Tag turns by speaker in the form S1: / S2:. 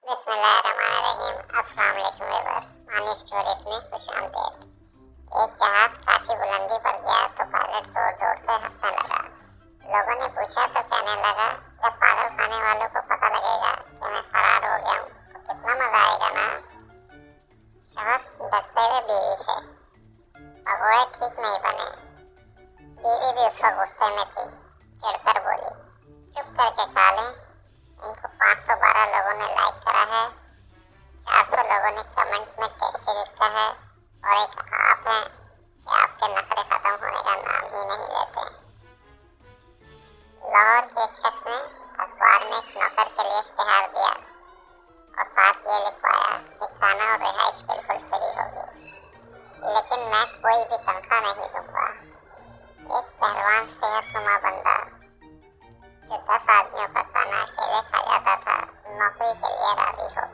S1: बिस्मिल्लाहिर्रहमानिर्रहीम। अस्सलाम वालेकुम व्यूअर्स। मानी स्टोरीज में खुशामदीद। एक जहाज काफी बुलंदी पर गया तो पायलट जोर जोर से हंसने लगा। लोगों ने पूछा तो कहने लगा, जब पागल खाने वालों को पता लगेगा कि मैं फरार हो गया हूँ तो कितना मजा आएगा ना। शौहर डरते हुए बीवी से, पकौड़े ठीक नहीं बने। बीवी भी उस वक्त गुस्से में थी, चिढ़कर बोली, चुप करके खा लें। इनको 512 लोगों ने लाइक करा है, 400 लोगों ने कमेंट में टेस्टी लिखा है और एक आप हैं कि आपके नखरे खत्म होने का नाम ही नहीं लेते। लाहौर के एक शख्स ने अखबार में एक नौकर के लिए इश्तिहार दिया और साथ ये लिखवाया कि खाना और रिहाइश बिल्कुल फ्री होगी, लेकिन मैं कोई भी तनख्वाह नहीं दूंगा। एक पहलवान सेहतनुमा बंदा जो 10 आदमियों का खाना अकेले खा जाता था, नौकरी के लिए राजी हो